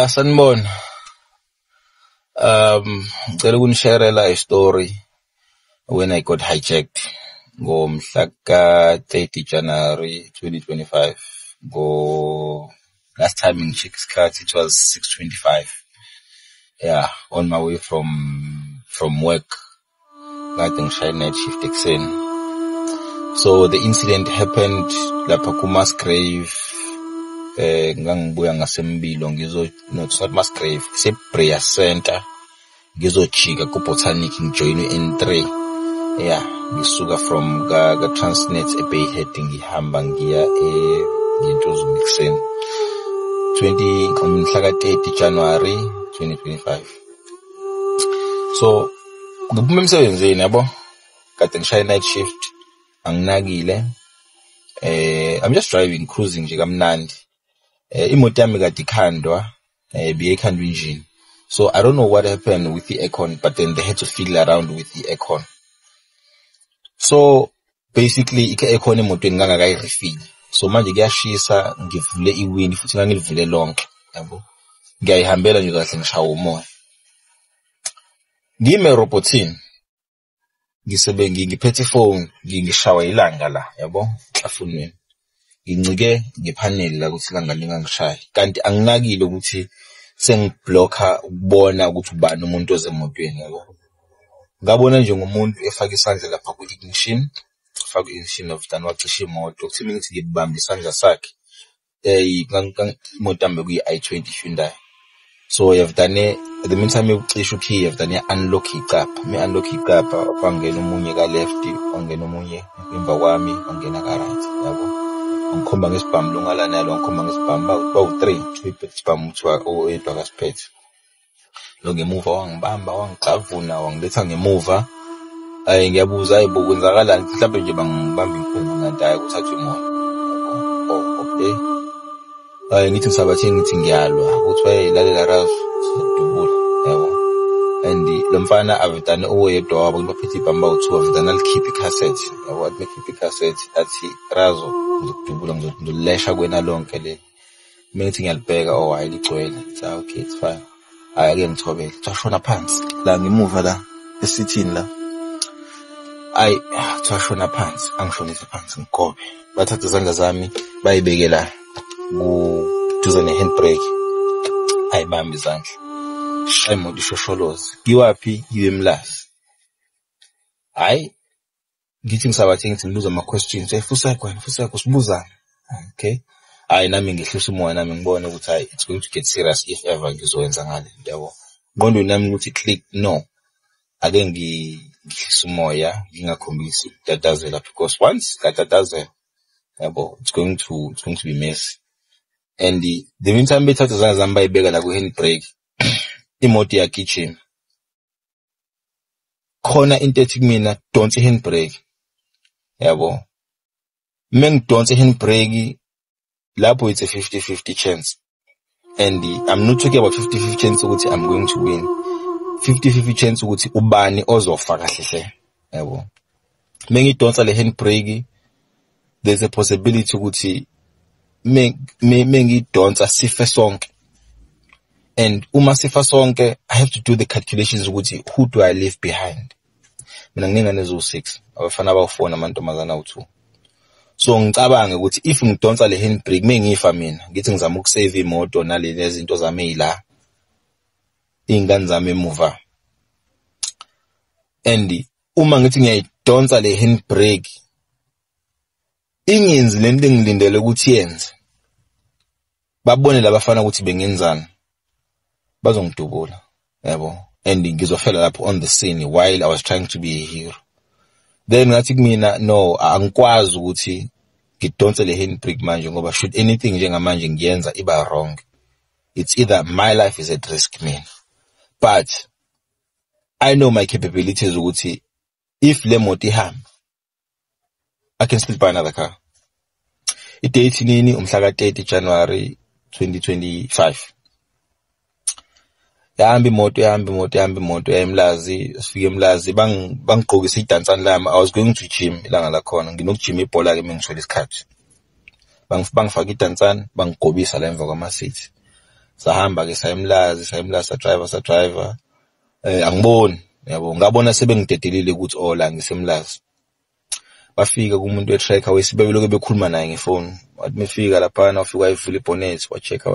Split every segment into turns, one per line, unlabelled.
Sanibona. Ngicela ukunishare story when I got hijacked ngomhla ka 30 January 2025. Last time in Chicks Cut it was 6:25. Yeah, on my way from work. I think I night shift exen. So the incident happened lapha ku Musgrave. Ngangibuya ngasembilwa no, it's not Musgrave, it's a prayer center. Ngizojika ku Botanic ngijoin N3. Yeah, ngisuka from ga Transnet eBayhead ngihamba ngiya ngintozo mixen 30 January 2025. So ngiphuma emsebenzini yabo, kade ngishaya night shift, anginakile. I'm just driving, cruising nje kamnandi. Imoto yami kade ikhandwa, beyikhandwa engine. So I don't know what happened with the aircon, but then they had to fiddle around with the aircon. So basically i-aircon emotweni ngangakayi-refill. So manje kuyashisa, ngivule iwindi futhi ngangilivule lonke, yabo. Ngiyayihambela nje kahle ngishawa umoya. Ngime robotini. Ngiphethe phone, ngishawa ilanga la, yabo, ehlafunweni. Ngincike ngepanel la ukuthi ilanga lingangishaya. Kanti anginakile ukuthi sengiblocka ukubona ukuthi ubani umuntu ozemotweni, yabo. Ngabona nje ngomuntu efaka isandla lapha ku ignition, ufaka ignition of than wacisha imoto. Kuthi mina ngithi ngibamba isandla sakhe. Imoto yami kuyi i20 Hyundai. So you've done at the meantime ucisha ukey, you've done unlock icapha. Me unlock icapha, wangena omunye ka left, wangena omunye emva kwami, wangena ka right, yabo. Ngikhomba ngesibhamu longalana yalo, ngikhomba ngesibhamu bawu3 isibhamu uthiwa oyedwa kasiphethe. Lo ngemuva wangibamba, wangicavuna, wangiletha ngemuva. Ngiyabuza hayibo kwenzakalani, mhlawumbe nje bangibamba inkungu ngantayi ukuthatha imoto. Okay. Ngithi ngisabathini ngithi ngiyalwa ukuthi lalela Razo sidubula, yabo. And lo mfana avedane oyedwa wabo baphethe ibhamba u2 avedane alikhipha icassette, yabo, athi mekhipha icassette athi Razo ngizokudubula ngizolesha kwena lonke le. Mina ngithi ngiyalibheka, oh hayi ligcwele. Okay, it's fine. Hayi ake ngithobele. Thashona phansi la ngemuva la esithini la. Thashona phansi, angishonisa phansi ngigobe. Bathatha izandla zami bayibekela duze ne-handbrake. Ayibamba izandla. Shaya imoto ishosholoza. Kiwaphi? Yiwe Mlazi. Hayi. Ngithi ngisabathe ngithi ngibuza ama-questions. Fusekho sibuzana. Okay. Hayi nami ngihlisa umoya nami ngibone ukuthi hayi it's going to get serious if ever ngizowenza ngale, yabo. Ngondo nami ukuthi click no. Ake ngihlisa umoya ngingakhombisi tatazela, because once katatazela, yabo, it's going to be messy. And the meantime bethatha izandla zami bayibeka la ku handbrake, imoto iyagijima. Khona into ethi kumina donse handbrake, yabo. Mengidonse handbrake lapho it's a 50-50 chance. And I'm not talking about 50-50 chance ukuthi I'm going to win. 50-50 chance ukuthi ubani ozofa kahle hle, yabo. Mengidonsa le handbrake, there's a possibility ukuthi mengidonsa sife sonke. And uma sifa sonke, I have to do the calculations ukuthi who do I leave behind. Mina nginengane ezo6, abafana abawu4 namantombazana awu2. So ngicabanga ukuthi if ngidonsa le handbrake mengifa mina, ngithi ngizama ukusave imoto nalezi zinto zami ezila ingane zami emuva. And uma ngithi ngiyayidonsa le handbrake, ingenzi lento engilindele ukuthi yenze. Babone labafana ukuthi bengenzani. Bazongidubula, yabo. And ngizofela lapho on the scene while I was trying to be a hero. Then ngathi kumina no, angikwazi ukuthi ngidonse le handbrake manje ngoba should anything njengamanje ngiyenza iba wrong, it's either my life is at risk mina. But I know my capabilities ukuthi if le moto ihamba, I can still buy another car. Idate nini? Umhla ka 30 January 2025. Yahamba imoto eMlazi, sifike eMlazi bangigqokisa idansana lami. I was going to gym ilanga la khona, nginokujima ibhola ke mengithola isikhathi. Bangifaka idansana, bangigobisa la emva kwama seats. Sahamba ke sayimlazi sa driver. Angiboni, yabo, ngabona sebengidedelile ukuthi la ngisemlazi. Bafika kumuntu we-tracker wesibebeloke bekhuluma naye ngefoni. Wathi mefika laphana wafika wayivula ibonnet, wa-check.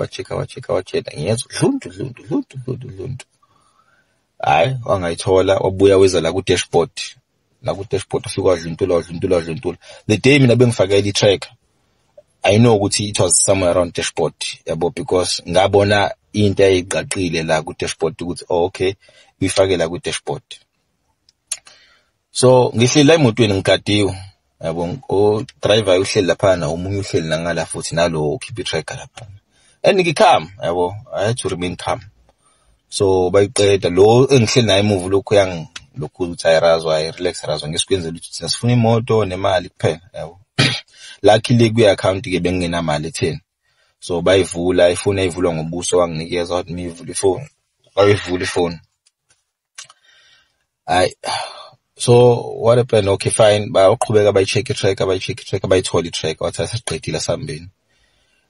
Ngiyezwa dluntu. Hayi, wangayithola, wabuya weza la ku-dashboard. La ku-dashboard ufika wadluntula. The day mina bengifakela i-tracker, I know ukuthi it was somewhere around dashboard, yabo, because ngabona into ayiqaqile la ku-dashboard ukuthi okay, uyifake la ku-dashboard. So ngihleli la emotweni ngigadiwe, yabo, driver uhleli laphana, umunye uhleli nangala futhi nalo keep i-tracker laphana. And ngikham, yabo, I had to remain calm. So bayiqeda lo engihleli naye emuva lokho lokhu ukuthi ayirazi ngisikwenzela ukuthi sifuna imoto nemali kuphela, yabo. Luckily kwi-account ke bengingenamali etheni. So bayivula, ifoni ayivulwa ngobuso wanginikeza wathi mivula ifoni. Bayivula ifoni. So what happened? Okay, fine. Baqhubeka bayi-check i-tracker, bayithola i-tracker, wathi asiqedile sambeni.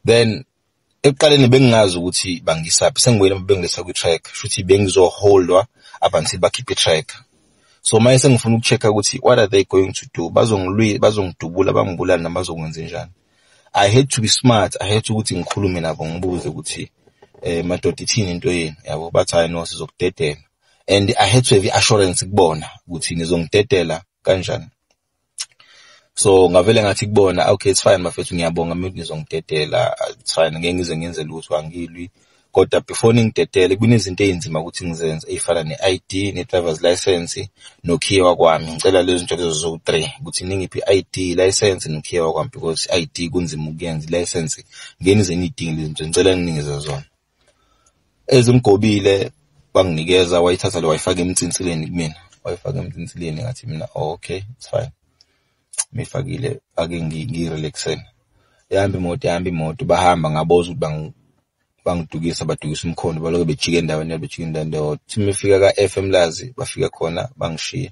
Then ekuqaleni bengingazi ukuthi bangisaphi, sengibuyela bengiletha kwi-tracker, futhi bengizoholdwa up until bakhiphe i-tracker. So manje sengifuna ukuchecka ukuthi what are they going to do? Bazongidubula, bangibulala noma bazokwenza njani? I had to be smart. I had to ukuthi ngikhulume nabo ngibuze ukuthi madoda ithini into yeni, yabo, bathi hayi no sizokudedela. And I had to have assurance kubona ukuthi ngizongidedela kanjani. So ngavele ngathi kubona, okay, it's fine mafethu, ngiyabonga mina ngizongidedela, it's fine, ngeke ngize ngenze lutho, angilwi. Kodwa before ngidedele kunezinto ezinzima ukuthi ngizenze ezifana ne-ID, ne-driver's license, nokhiwa kwami. Ngicela lezo zinto lezo zo3 ukuthi ningiphi i-ID, license nokhiwa kwami, because i-ID kunzima ukuyenza, license ngenize nidinga lezi zinto, ngicela nginikeze zona. Ezimgobile banginikeza, wayithatha le wayifaka emtsinsileni kumina. Wayifaka emtsinsileni ngathi mina okay, it's fine. Mifakile ake ngirelaxene. Yahamba imoto bahamba ngaboza ukuthi bangidukisa umkhondo, baloke bejike endaweni thi mefika ka-FM Lazi bafika khona bangishiya,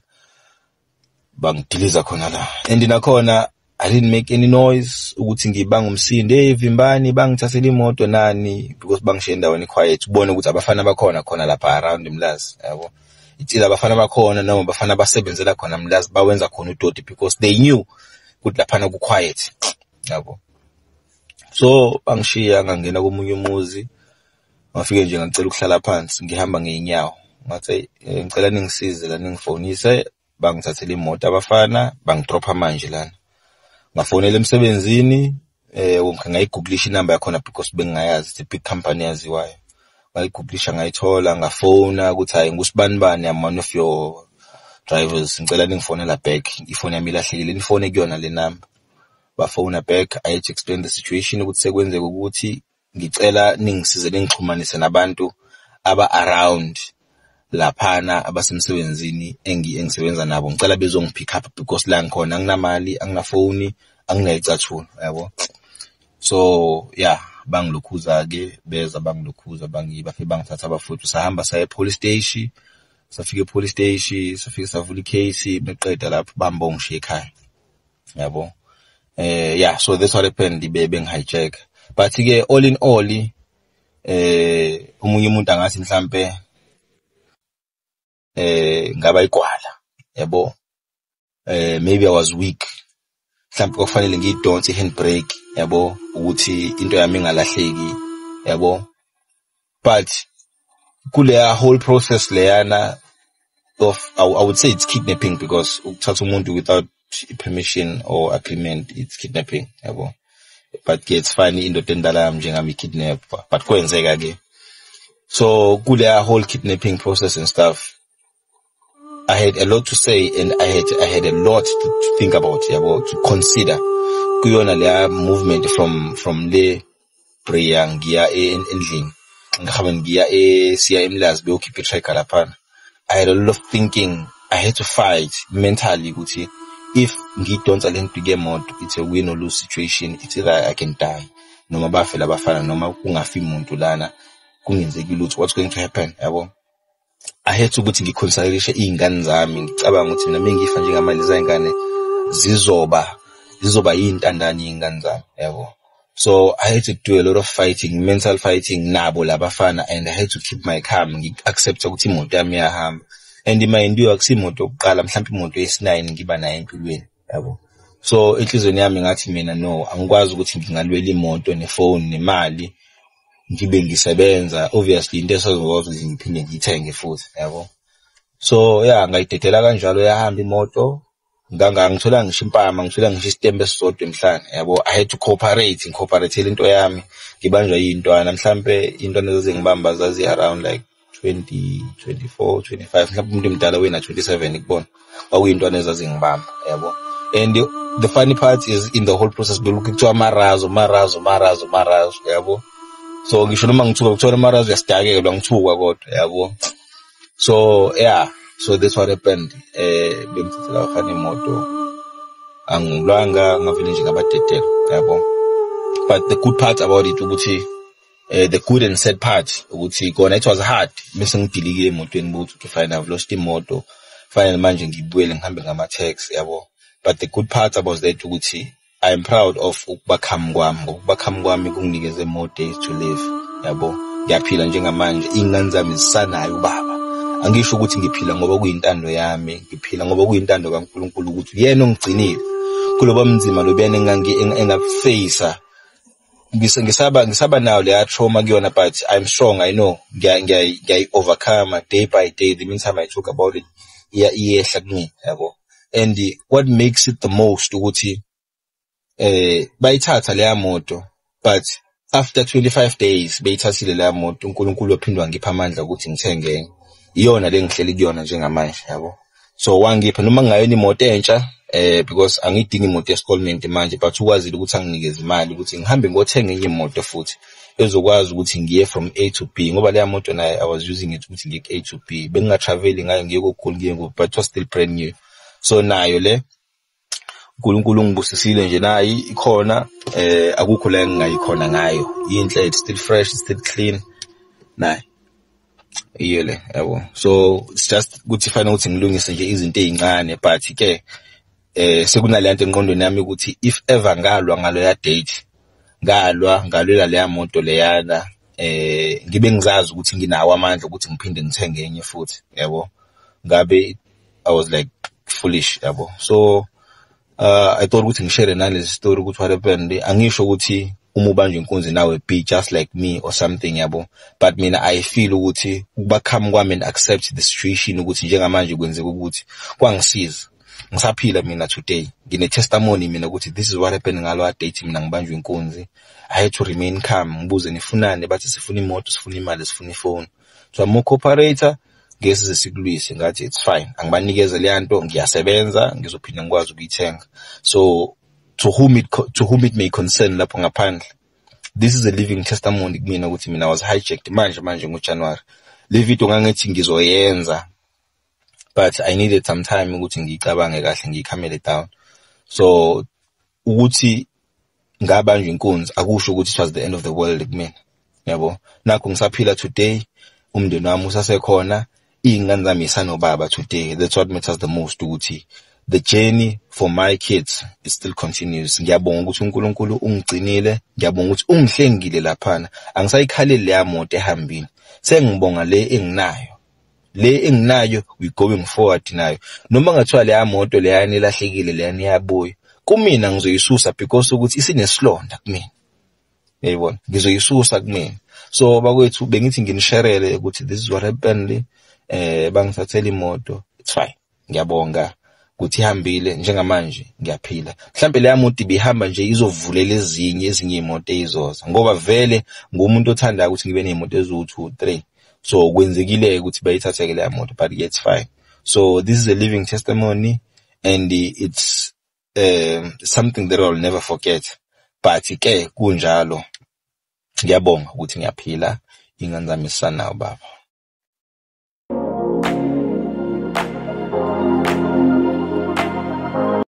bangidiliza khona la. And nakhona I didn't make any noise ukuthi ngibanga umsindo, vimbani bangithathela imoto nani, because bangishiya endaweni quiet, ubone ukuthi abafana bakhona khona lapha around eMlazi, yabo. Itsila abafana bakhona noma abafana basebenzela khona eMlazi bawenza khona udoti, because they knew ukuthi laphana ku quiet, yabo. So bangishiya ngangena komunye umuzi, ngafike nje ngicela ukuhlala phansi, ngihamba ngeinyawo, ngathi ngicela ningisize la, ningifonise, bangithathela imoto abafana, bangidropa manje lana. Ngafonela emsebenzini, ngayiguglisha inamba yakhona because bengingayazi, it's a big company yaziwayo. Ngayiguglisha ngayithola, ngafona ukuthi hayi ngusibani, I'm one of your drivers, ngicela ningifonela back, ifoni yami ilahlekile, nifone kuyona le number. Bafona back, I had to explain the situation ukuthi sekwenzeka ukuthi ngicela ningisize ningixhumanise nabantu aba-around laphana abasemsebenzini engisebenza nabo, ngicela bezongipick up because la ngikhona anginamali, anginafoni, anginayicathulo, yabo. So yeah, bangilokhuza ke, beza bangilokhuza, bafike bangithatha abafowethu, sahamba saya police station, safika police station, safika savula icase, beqeda lapho bambongishiya ekhaya, yabo. Yeah, so that's what happened, being hijack. But ke all in all, umunye umuntu angathi mhlambe ngaba igwala, yabo. Maybe I was weak, mhlambe kufanele ngidonse handbrake, yabo, ukuthi into yami ingalahleki, yabo. But kule whole process leyana of I would say it's kidnapping, because ukuthatha umuntu without permission or agreement, it's kidnapping, yabo. But it's funny indoda endala njengami kidnap, but kwenzeka ke. So kule whole kidnapping process and stuff, I had a lot to say, and I had a lot to think about, yabo, to consider kuyona le movement from le prayer ngiya endlini, ngihambe ngiya siya eMlazi beyokhipha itracker laphana. I had a lot of thinking. I had to fight mentally ukuthi if ngidonsa lento kemoto, it's a win or lose situation. It's either I can die, noma bafela bafana, noma kungafi umuntu lana, kungenzeki lutho, what's going to happen, yabo. I had to ukuthi ngiconsiderishe izingane zami, ngicabanga ukuthi mina mengifa njengamanje izingane zizoba yintandani izingane zami, yabo. So I had to do a lot of fighting, mental fighting, nabo labafana, and I had to keep my calm, accept ukuthi imoto yami iyahamba. And ima-endure kusimoto yokuqala, mhlawumbe imoto yesi-9 ngiba nayo empilweni, yabo. So enhlizweni yami ngathi mina no, angikwazi ukuthi ngingalwela imoto nefone nemali ngibe ngisebenza. Obviously into esazokwazi ukuthi ngiphinde ngiyithenge futhi, yabo. So yeah, ngayidedela kanjalo yahamba imoto. Ngithola ngisho impama, ngithola ngisho isitembu esisodwa emhlane, yabo. I had to incorporate into yami, ngibanjwa yintwana, mhlambe intwana ezingibamba zazi around like 20, 24, 25, mhlawumbe umuntu omdala wena 27 ikubona. Kwakuyintwana ezazingibamba, yabo. And the funny part is in the whole process belokhu kuthiwa marazo, yabo. So ngisho noma ngithuka kuthiwa marazo uyasidakelwa ngithukwa kodwa, yabo. So yeah, so that's what happened. Bengithathela abafana imoto, angilwanga ngavele nje ngabadedela, yabo. But the good part about it ukuthi the good and sad part ukuthi kona it was hard bese ngidilikile emotweni buthi okay fine, I've lost imoto, finally manje ngibuyele ngihambe ngama-taxi, yabo. But the good part about that ukuthi I am proud of ukubakhamu kwami, ngokubakhamu kwami kunginikeze more days to live, yabo. Ngiyaphila njengamanje, ingane zami zisanayo ubaba. Angisho ukuthi ngiphila ngoba kuyintando yami, ngiphila ngoba kuyintando kaNkulunkulu ukuthi yena ongigcinile kuloba mzima lobuyena engafacer. Ngisaba nayo leya trauma kuyona, but I'm strong, I know. Ngiya overcome day by day. The meantime I talk about it, iyehla kimi, yabo. And what makes it the most ukuthi bayithatha leya moto, but after 25 days bayithathile leya moto, uNkulunkulu waphindwa ngipha amandla ukuthi ngithenge iyona lengihleli kuyona njengamanje, yabo. So wangipha noma ngayona imoto entsha, because angidingi imoto yescolment manje, but ukwazile ukuthi anginikeze imali ukuthi ngihambe ngothenga enye imoto futhi ezokwazi ukuthi ngiye from A to B, ngoba leya moto nayo I was using it ukuthi ngiye A to B, bengingatravel ngayo ngiye koGoli ngiye but it was still brand new. So nayo le uNkulunkulu ngibusisile nje nayi ikhona, akukho la engingayikhona ngayo, inhle, it's still fresh, it's still clean nayi iyele, yabo. So it's just ukuthi fanele ukuthi ngilungise nje izinto ezincane, but ke sekunalento engqondweni yami ukuthi if ever ngalwa ngaloya date, ngalwela leya moto leyana, ngibe ngizazi ukuthi nginawo amandla ukuthi ngiphinde ngithenge enye futhi, yabo. Ngabe I was like foolish, yabo. So I thought ukuthi ngishare nalezi story ukuthi what happened. Angisho ukuthi uma ubanjwe inkunzi nawe be just like me or something, yabo. But mina I feel ukuthi ukubakhamu kwami and accept the situation ukuthi njengamanje kwenzeka ukuthi kwangisiza. Ngisaphila mina today. Ngine testimony mina ukuthi this is what happened ngalo date mina ngibanjwe inkunzi. I had to remain calm. Ngibuze nifunane, bathi sifuna imoto, sifuna imali, sifuna ifone. So I'm a cooperator. Ngesize sikulwise ngathi it's fine, angibanikeze le nto, ngiyasebenza, ngizophinda ngikwazi ukuyithenga. So to whom it may concern lapho ngaphandle, this is a living testimony kumina ukuthi mina was hijacked manje ngoJanuary. Le video ngangithi ngizoyenza, but I needed some time ukuthi ngicabange kahle, ngikhamele down. So ukuthi ngabanjwe inkunzi akusho ukuthi it was the end of the world kumina, yabo. Nakho ngisaphila today, umndeni wami usasekhona, ingane zami isanobaba today. That's what matters the most, ukuthi the journey for my kids it still continues. Ngiyabonga ukuthi uNkulunkulu ungigcinile, ngiyabonga ukuthi ungihlengile laphana, angisayikhaleli leya moto ehambini, sengibonga le enginayo, we going forward nayo. Noma ngathiwa leya moto leyani elahlekile, leyani yabuya kumina, ngizoyisusa because ukuthi isinesilonda kumina, yayibona, ngizoyisusa kumina. So bakwethu bengithi nginisherele ukuthi this is what happened, bangithathela imoto, it's fine, ngiyabonga ukuthi ihambile njengamanje, ngiyaphila. Mhlambe leya moto ibihamba nje izovulela ezinye imoto ezizoza, ngoba vele ngumuntu othanda ukuthi ngibe neimoto eziwu 2-3. So kwenzekile ukuthi bayithatheke leya moto, but it's fine. So this is a living testimony, and it's something that I'll never forget. But ke kunjalo, ngiyabonga ukuthi ngiyaphila, ingane zami isanayo baba.